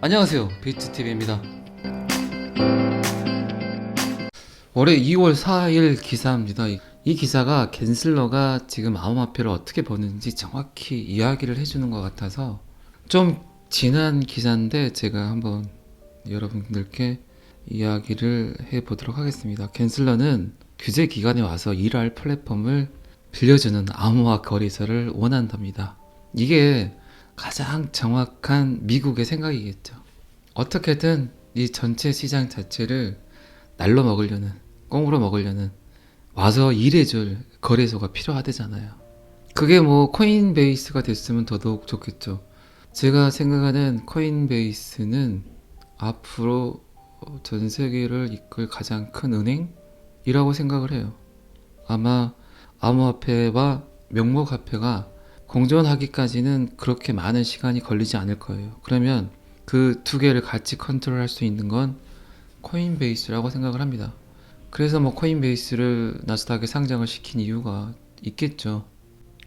안녕하세요, 비트TV입니다. 올해 2월 4일 기사입니다. 이 기사가 갠슬러가 지금 암호화폐를 어떻게 버는지 정확히 이야기를 해주는 것 같아서 좀 지난 기사인데 제가 한번 여러분들께 이야기를 해보도록 하겠습니다. 갠슬러는 규제 기간에 와서 일할 플랫폼을 빌려주는 암호화 거래소를 원한답니다. 이게 가장 정확한 미국의 생각이겠죠. 어떻게든 이 전체 시장 자체를 날로 먹으려는, 꽁으로 먹으려는, 와서 일해줄 거래소가 필요하대잖아요. 그게 뭐 코인베이스가 됐으면 더더욱 좋겠죠. 제가 생각하는 코인베이스는 앞으로 전 세계를 이끌 가장 큰 은행이라고 생각을 해요. 아마 암호화폐와 명목화폐가 공존하기까지는 그렇게 많은 시간이 걸리지 않을 거예요. 그러면 그 두 개를 같이 컨트롤할 수 있는 건 코인베이스라고 생각을 합니다. 그래서 뭐 코인베이스를 나스닥에 상장을 시킨 이유가 있겠죠.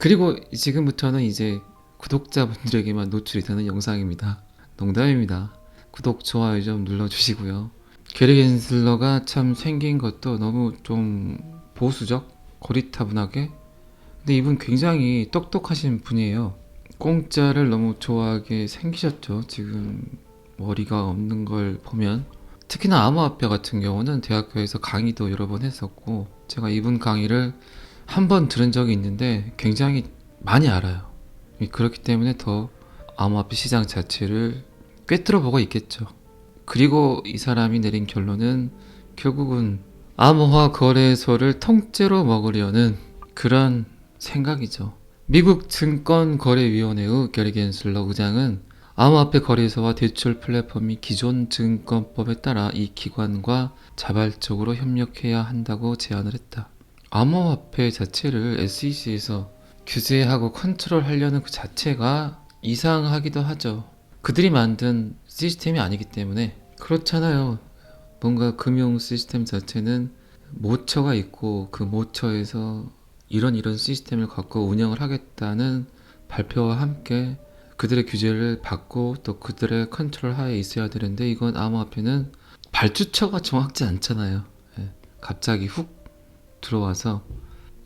그리고 지금부터는 이제 구독자분들에게만 노출이 되는 영상입니다. 농담입니다. 구독, 좋아요 좀 눌러주시고요. 게리 갠슬러가 참 생긴 것도 너무 좀 보수적, 고리타분하게. 근데 이분 굉장히 똑똑하신 분이에요. 공짜를 너무 좋아하게 생기셨죠. 지금 머리가 없는 걸 보면. 특히나 암호화폐 같은 경우는 대학교에서 강의도 여러 번 했었고, 제가 이분 강의를 한 번 들은 적이 있는데 굉장히 많이 알아요. 그렇기 때문에 더 암호화폐 시장 자체를 꿰뚫어 보고 있겠죠. 그리고 이 사람이 내린 결론은 결국은 암호화 거래소를 통째로 먹으려는 그런 생각이죠. 미국 증권거래위원회의 게리 갠슬러 의장은 암호화폐 거래소와 대출 플랫폼이 기존 증권법에 따라 이 기관과 자발적으로 협력해야 한다고 제안을 했다. 암호화폐 자체를 SEC에서 규제하고 컨트롤하려는 그 자체가 이상하기도 하죠. 그들이 만든 시스템이 아니기 때문에. 그렇잖아요. 뭔가 금융 시스템 자체는 모처가 있고 그 모처에서 이런 시스템을 갖고 운영을 하겠다는 발표와 함께 그들의 규제를 받고 또 그들의 컨트롤 하에 있어야 되는데, 이건 암호화폐는 발주처가 정확지 않잖아요. 예, 갑자기 훅 들어와서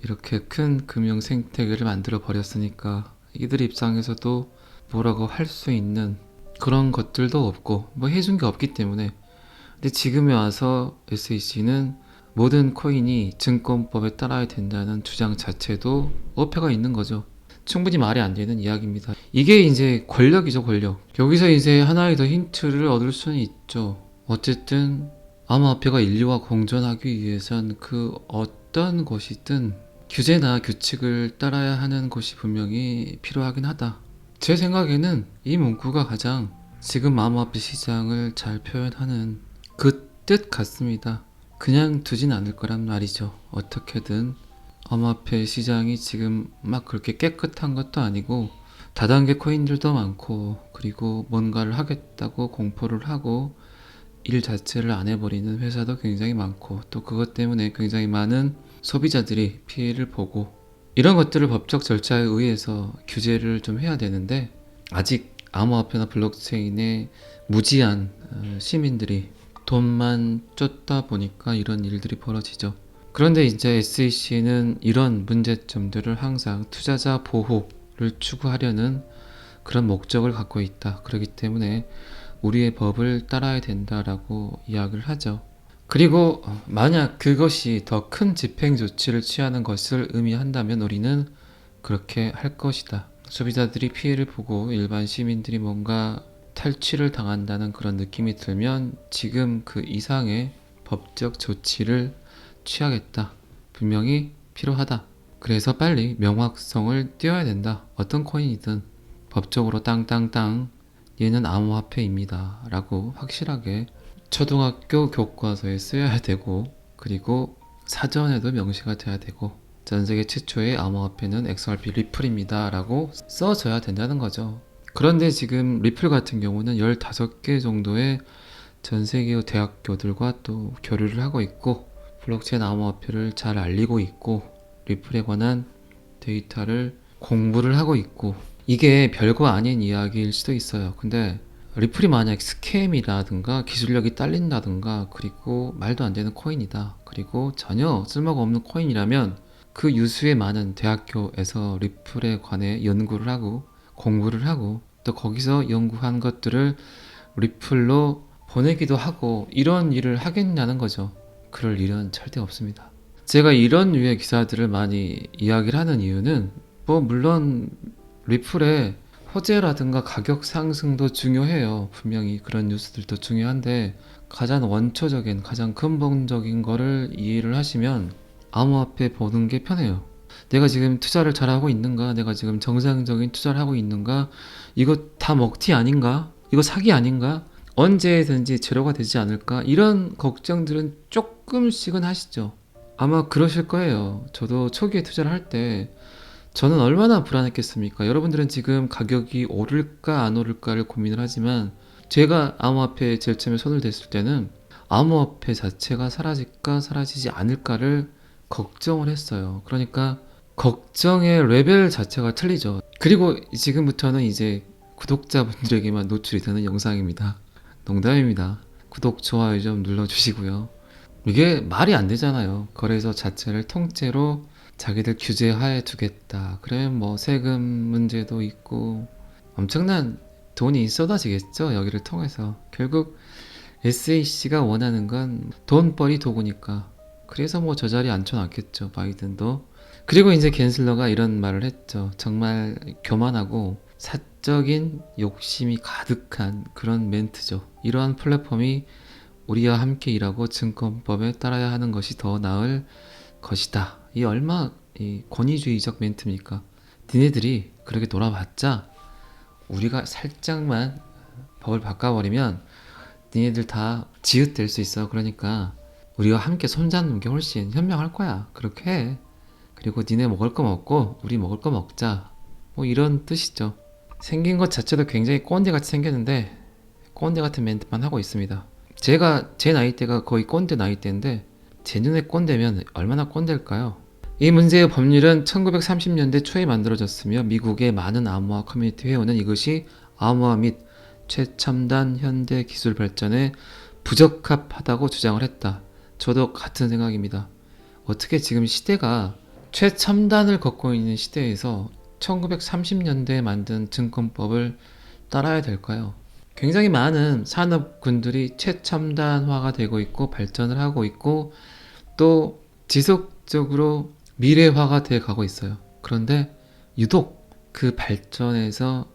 이렇게 큰 금융 생태계를 만들어 버렸으니까 이들 입장에서도 뭐라고 할 수 있는 그런 것들도 없고 뭐 해준 게 없기 때문에. 근데 지금에 와서 SEC는 모든 코인이 증권법에 따라야 된다는 주장 자체도 어폐가 있는 거죠. 충분히 말이 안 되는 이야기입니다. 이게 이제 권력이죠, 권력. 여기서 이제 하나의 더 힌트를 얻을 수는 있죠. 어쨌든 암호화폐가 인류와 공존하기 위해선 그 어떤 것이든 규제나 규칙을 따라야 하는 것이 분명히 필요하긴 하다. 제 생각에는 이 문구가 가장 지금 암호화폐 시장을 잘 표현하는 그 뜻 같습니다. 그냥 두진 않을 거란 말이죠. 어떻게든 암호화폐 시장이 지금 막 그렇게 깨끗한 것도 아니고 다단계 코인들도 많고, 그리고 뭔가를 하겠다고 공포를 하고 일 자체를 안 해버리는 회사도 굉장히 많고, 또 그것 때문에 굉장히 많은 소비자들이 피해를 보고, 이런 것들을 법적 절차에 의해서 규제를 좀 해야 되는데 아직 암호화폐나 블록체인에 무지한 시민들이 돈만 쫓다 보니까 이런 일들이 벌어지죠. 그런데 이제 SEC는 이런 문제점들을 항상 투자자 보호를 추구하려는 그런 목적을 갖고 있다. 그렇기 때문에 우리의 법을 따라야 된다라고 이야기를 하죠. 그리고 만약 그것이 더 큰 집행 조치를 취하는 것을 의미한다면 우리는 그렇게 할 것이다. 소비자들이 피해를 보고 일반 시민들이 뭔가 탈취를 당한다는 그런 느낌이 들면 지금 그 이상의 법적 조치를 취하겠다. 분명히 필요하다. 그래서 빨리 명확성을 띄워야 된다. 어떤 코인이든 법적으로 땅땅땅 얘는 암호화폐입니다 라고 확실하게 초등학교 교과서에 쓰여야 되고, 그리고 사전에도 명시가 돼야 되고, 전세계 최초의 암호화폐는 XRP 리플입니다 라고 써줘야 된다는 거죠. 그런데 지금 리플 같은 경우는 15개 정도의 전세계의 대학교들과 또 교류를 하고 있고, 블록체인 암호화폐를 잘 알리고 있고, 리플에 관한 데이터를 공부를 하고 있고, 이게 별거 아닌 이야기일 수도 있어요. 근데 리플이 만약 스캠이라든가 기술력이 딸린다든가 그리고 말도 안 되는 코인이다, 그리고 전혀 쓸모가 없는 코인이라면 그 유수의 많은 대학교에서 리플에 관해 연구를 하고 공부를 하고 또 거기서 연구한 것들을 리플로 보내기도 하고 이런 일을 하겠냐는 거죠. 그럴 일은 절대 없습니다. 제가 이런 류의 기사들을 많이 이야기를 하는 이유는 뭐 물론 리플의 호재라든가 가격 상승도 중요해요. 분명히 그런 뉴스들도 중요한데 가장 원초적인 가장 근본적인 거를 이해를 하시면 암호화폐 보는 게 편해요. 내가 지금 투자를 잘하고 있는가? 내가 지금 정상적인 투자를 하고 있는가? 이거 다 먹튀 아닌가? 이거 사기 아닌가? 언제든지 제로가 되지 않을까? 이런 걱정들은 조금씩은 하시죠. 아마 그러실 거예요. 저도 초기에 투자를 할 때 저는 얼마나 불안했겠습니까? 여러분들은 지금 가격이 오를까 안 오를까를 고민을 하지만 제가 암호화폐에 제일 처음에 손을 댔을 때는 암호화폐 자체가 사라질까 사라지지 않을까를 걱정을 했어요. 그러니까 걱정의 레벨 자체가 틀리죠. 그리고 지금부터는 이제 구독자분들에게만 노출이 되는 영상입니다. 농담입니다. 구독, 좋아요 좀 눌러주시고요. 이게 말이 안 되잖아요. 거래소 자체를 통째로 자기들 규제하에 두겠다. 그러면 뭐 세금 문제도 있고 엄청난 돈이 쏟아지겠죠. 여기를 통해서. 결국 SAC가 원하는 건 돈벌이 도구니까. 그래서 뭐 저 자리에 앉혀놨겠죠. 바이든도. 그리고 이제 갠슬러가 이런 말을 했죠. 정말 교만하고 사적인 욕심이 가득한 그런 멘트죠. 이러한 플랫폼이 우리와 함께 일하고 증권법에 따라야 하는 것이 더 나을 것이다. 이 얼마 권위주의적 멘트입니까? 니네들이 그렇게 놀아봤자 우리가 살짝만 법을 바꿔버리면 니네들 다 지읒될 수 있어. 그러니까 우리와 함께 손잡는 게 훨씬 현명할 거야. 그렇게 해. 그리고 니네 먹을 거 먹고 우리 먹을 거 먹자. 뭐 이런 뜻이죠. 생긴 것 자체도 굉장히 꼰대같이 생겼는데 꼰대 같은 멘트만 하고 있습니다. 제가 제 나이대가 거의 꼰대 나이대인데 제 눈에 꼰대면 얼마나 꼰대일까요? 이 문제의 법률은 1930년대 초에 만들어졌으며 미국의 많은 암호화 커뮤니티 회원은 이것이 암호화 및 최첨단 현대 기술 발전에 부적합하다고 주장을 했다. 저도 같은 생각입니다. 어떻게 지금 시대가 최첨단을 걷고 있는 시대에서 1930년대에 만든 증권법을 따라야 될까요? 굉장히 많은 산업군들이 최첨단화가 되고 있고 발전을 하고 있고 또 지속적으로 미래화가 돼 가고 있어요. 그런데 유독 그 발전에서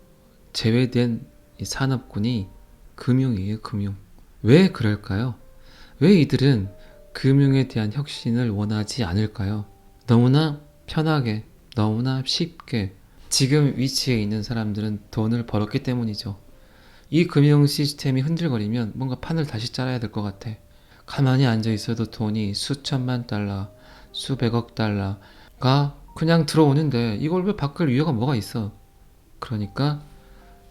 제외된 이 산업군이 금융이에요, 금융. 왜 그럴까요? 왜 이들은 금융에 대한 혁신을 원하지 않을까요? 너무나 편하게, 너무나 쉽게 지금 위치에 있는 사람들은 돈을 벌었기 때문이죠. 이 금융 시스템이 흔들거리면 뭔가 판을 다시 짜야 될 것 같아. 가만히 앉아 있어도 돈이 수천만 달러, 수백억 달러가 그냥 들어오는데 이걸 왜 바꿀 이유가 뭐가 있어? 그러니까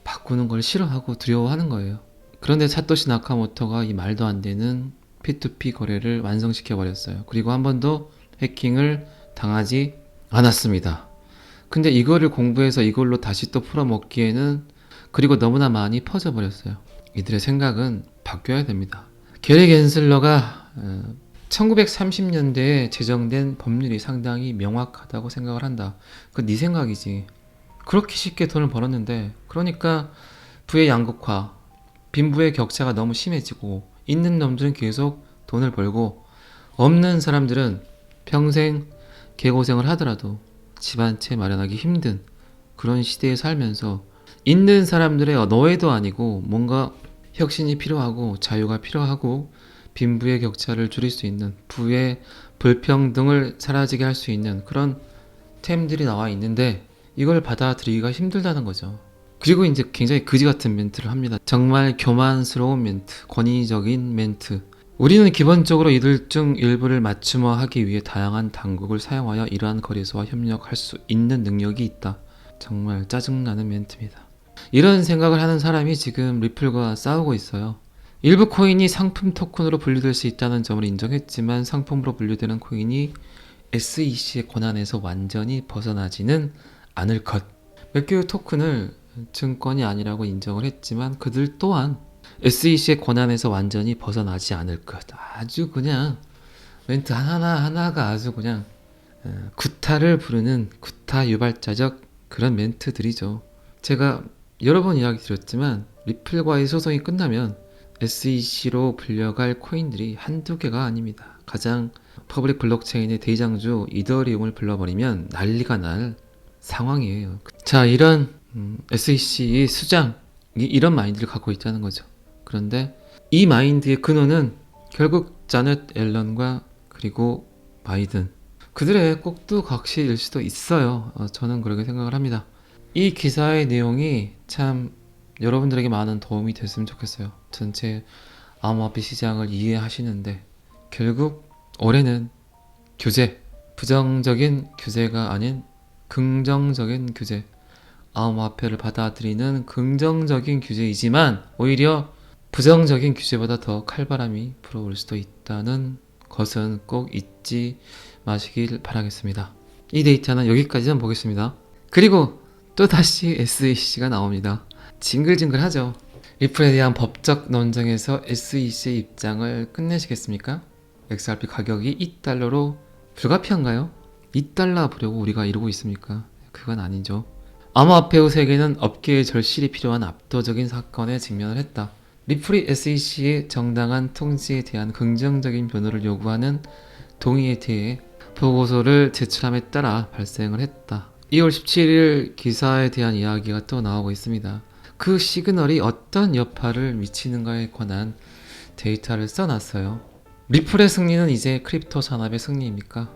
바꾸는 걸 싫어하고 두려워하는 거예요. 그런데 사토시 나카모토가 이 말도 안 되는 P2P 거래를 완성시켜 버렸어요. 그리고 한 번도 해킹을 당하지 않았습니다. 근데 이거를 공부해서 이걸로 다시 또 풀어먹기에는 그리고 너무나 많이 퍼져버렸어요. 이들의 생각은 바뀌어야 됩니다. 게리 갠슬러가 1930년대에 제정된 법률이 상당히 명확하다고 생각을 한다. 그건 네 생각이지. 그렇게 쉽게 돈을 벌었는데 그러니까 부의 양극화, 빈부의 격차가 너무 심해지고 있는 놈들은 계속 돈을 벌고 없는 사람들은 평생 개고생을 하더라도 집 한 채 마련하기 힘든 그런 시대에 살면서 있는 사람들의 노예도 아니고 뭔가 혁신이 필요하고 자유가 필요하고 빈부의 격차를 줄일 수 있는 부의 불평등을 사라지게 할 수 있는 그런 템들이 나와 있는데 이걸 받아들이기가 힘들다는 거죠. 그리고 이제 굉장히 그지 같은 멘트를 합니다. 정말 교만스러운 멘트, 권위적인 멘트. 우리는 기본적으로 이들 중 일부를 맞춤화하기 위해 다양한 당국을 사용하여 이러한 거래소와 협력할 수 있는 능력이 있다. 정말 짜증나는 멘트입니다. 이런 생각을 하는 사람이 지금 리플과 싸우고 있어요. 일부 코인이 상품 토큰으로 분류될 수 있다는 점을 인정했지만 상품으로 분류되는 코인이 SEC의 권한에서 완전히 벗어나지는 않을 것. 몇 개의 토큰을 증권이 아니라고 인정을 했지만 그들 또한 SEC의 권한에서 완전히 벗어나지 않을 것. 아주 그냥 멘트 하나하나가 아주 그냥 구타를 부르는 구타 유발자적 그런 멘트들이죠. 제가 여러 번 이야기 드렸지만 리플과의 소송이 끝나면 SEC로 불려갈 코인들이 한두 개가 아닙니다. 가장 퍼블릭 블록체인의 대장주 이더리움을 불러버리면 난리가 날 상황이에요. 자, 이런 SEC 수장이 이런 마인드를 갖고 있다는 거죠. 그런데 이 마인드의 근원은 결국 자넷 앨런과 그리고 바이든 그들의 꼭두각시일 수도 있어요. 저는 그렇게 생각을 합니다. 이 기사의 내용이 참 여러분들에게 많은 도움이 됐으면 좋겠어요. 전체 암호화폐 시장을 이해하시는데 결국 올해는 규제, 부정적인 규제가 아닌 긍정적인 규제, 암호화폐를 받아들이는 긍정적인 규제이지만 오히려 부정적인 규제보다 더 칼바람이 불어올 수도 있다는 것은 꼭 잊지 마시길 바라겠습니다. 이 데이터는 여기까지만 보겠습니다. 그리고 또다시 SEC가 나옵니다. 징글징글하죠. 리플에 대한 법적 논쟁에서 SEC의 입장을 끝내시겠습니까? XRP 가격이 2달러로 불가피한가요? 2달러 보려고 우리가 이러고 있습니까? 그건 아니죠. 암호화폐의 세계는 업계의 절실히 필요한 압도적인 사건에 직면을 했다. 리플이 SEC의 정당한 통지에 대한 긍정적인 변호를 요구하는 동의에 대해 보고서를 제출함에 따라 발생을 했다. 2월 17일 기사에 대한 이야기가 또 나오고 있습니다. 그 시그널이 어떤 여파를 미치는가에 관한 데이터를 써놨어요. 리플의 승리는 이제 크립토 산업의 승리입니까?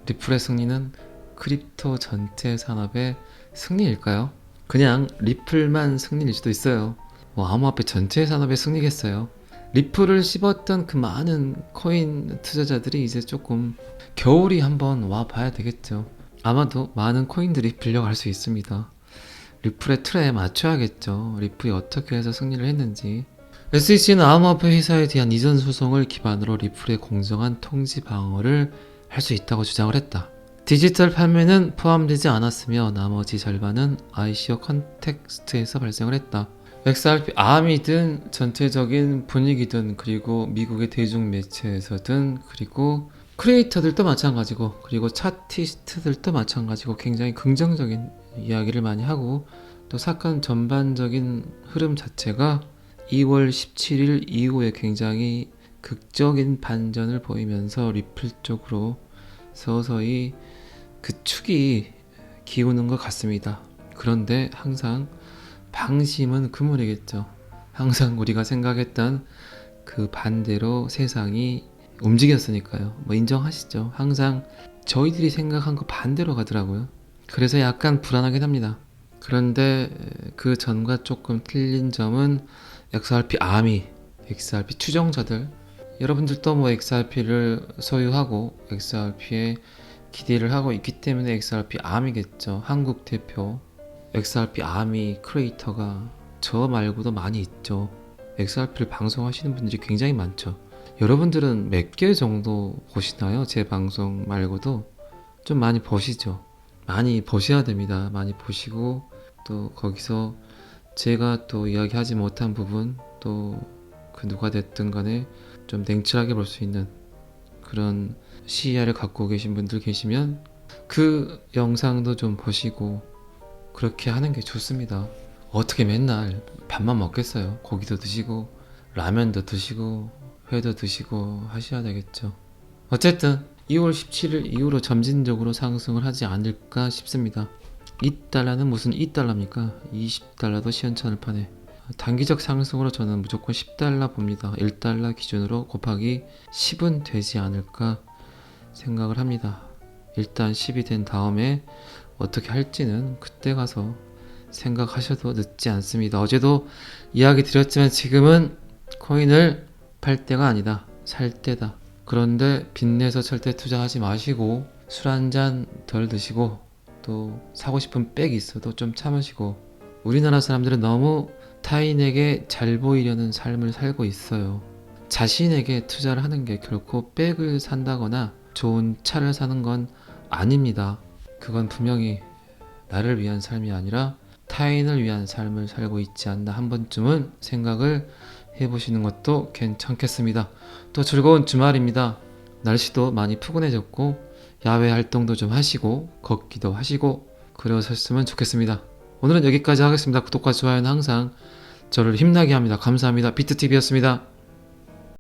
리플의 승리는 크립토 전체 산업의 승리일까요? 그냥 리플만 승리일 수도 있어요. 암호화폐 전체 산업의 승리겠어요. 리플을 씹었던 그 많은 코인 투자자들이 이제 조금 겨울이 한번 와봐야 되겠죠. 아마도 많은 코인들이 빌려갈 수 있습니다. 리플의 틀에 맞춰야겠죠. 리플이 어떻게 해서 승리를 했는지. SEC는 암호화폐 회사에 대한 이전 소송을 기반으로 리플의 공정한 통지 방어를 할 수 있다고 주장을 했다. 디지털 판매는 포함되지 않았으며 나머지 절반은 ICO 컨텍스트에서 발생을 했다. XRP 암이든 전체적인 분위기든 그리고 미국의 대중 매체에서든 그리고 크리에이터들도 마찬가지고 그리고 차티스트들도 마찬가지고 굉장히 긍정적인 이야기를 많이 하고 또 사건 전반적인 흐름 자체가 2월 17일 이후에 굉장히 극적인 반전을 보이면서 리플 쪽으로 서서히 그 축이 기우는 것 같습니다. 그런데 항상 방심은 금물이겠죠. 항상 우리가 생각했던 그 반대로 세상이 움직였으니까요. 인정하시죠? 항상 저희들이 생각한 거 반대로 가더라고요. 그래서 약간 불안하긴 합니다. 그런데 그 전과 조금 틀린 점은 XRP 아미, XRP 추종자들 여러분들도 XRP를 소유하고 XRP에 기대를 하고 있기 때문에 XRP 아미겠죠. 한국 대표 XRP 아미 크리에이터가 저 말고도 많이 있죠. XRP를 방송하시는 분들이 굉장히 많죠. 여러분들은 몇 개 정도 보시나요? 제 방송 말고도 좀 많이 보시죠. 많이 보셔야 됩니다. 많이 보시고 또 거기서 제가 또 이야기하지 못한 부분 또 그 누가 됐든 간에 좀 냉철하게 볼 수 있는 그런 시야를 갖고 계신 분들 계시면 그 영상도 좀 보시고 그렇게 하는 게 좋습니다. 어떻게 맨날 밥만 먹겠어요. 고기도 드시고 라면도 드시고 회도 드시고 하셔야 되겠죠. 어쨌든 2월 17일 이후로 점진적으로 상승을 하지 않을까 싶습니다. 2달러는 무슨 2달러입니까? 20달러도 시원찮을 판에 단기적 상승으로 저는 무조건 10달러 봅니다. 1달러 기준으로 곱하기 10은 되지 않을까 생각을 합니다. 일단 10이 된 다음에 어떻게 할지는 그때 가서 생각하셔도 늦지 않습니다. 어제도 이야기 드렸지만 지금은 코인을 팔 때가 아니다. 살 때다. 그런데 빚내서 절대 투자하지 마시고 술 한 잔 덜 드시고 또 사고 싶은 백이 있어도 좀 참으시고 우리나라 사람들은 너무 타인에게 잘 보이려는 삶을 살고 있어요. 자신에게 투자를 하는 게 결코 백을 산다거나 좋은 차를 사는 건 아닙니다. 그건 분명히 나를 위한 삶이 아니라 타인을 위한 삶을 살고 있지 않나 한 번쯤은 생각을 해보시는 것도 괜찮겠습니다. 또 즐거운 주말입니다. 날씨도 많이 푸근해졌고 야외 활동도 좀 하시고 걷기도 하시고 그러셨으면 좋겠습니다. 오늘은 여기까지 하겠습니다. 구독과 좋아요는 항상 저를 힘나게 합니다. 감사합니다. 비트TV였습니다.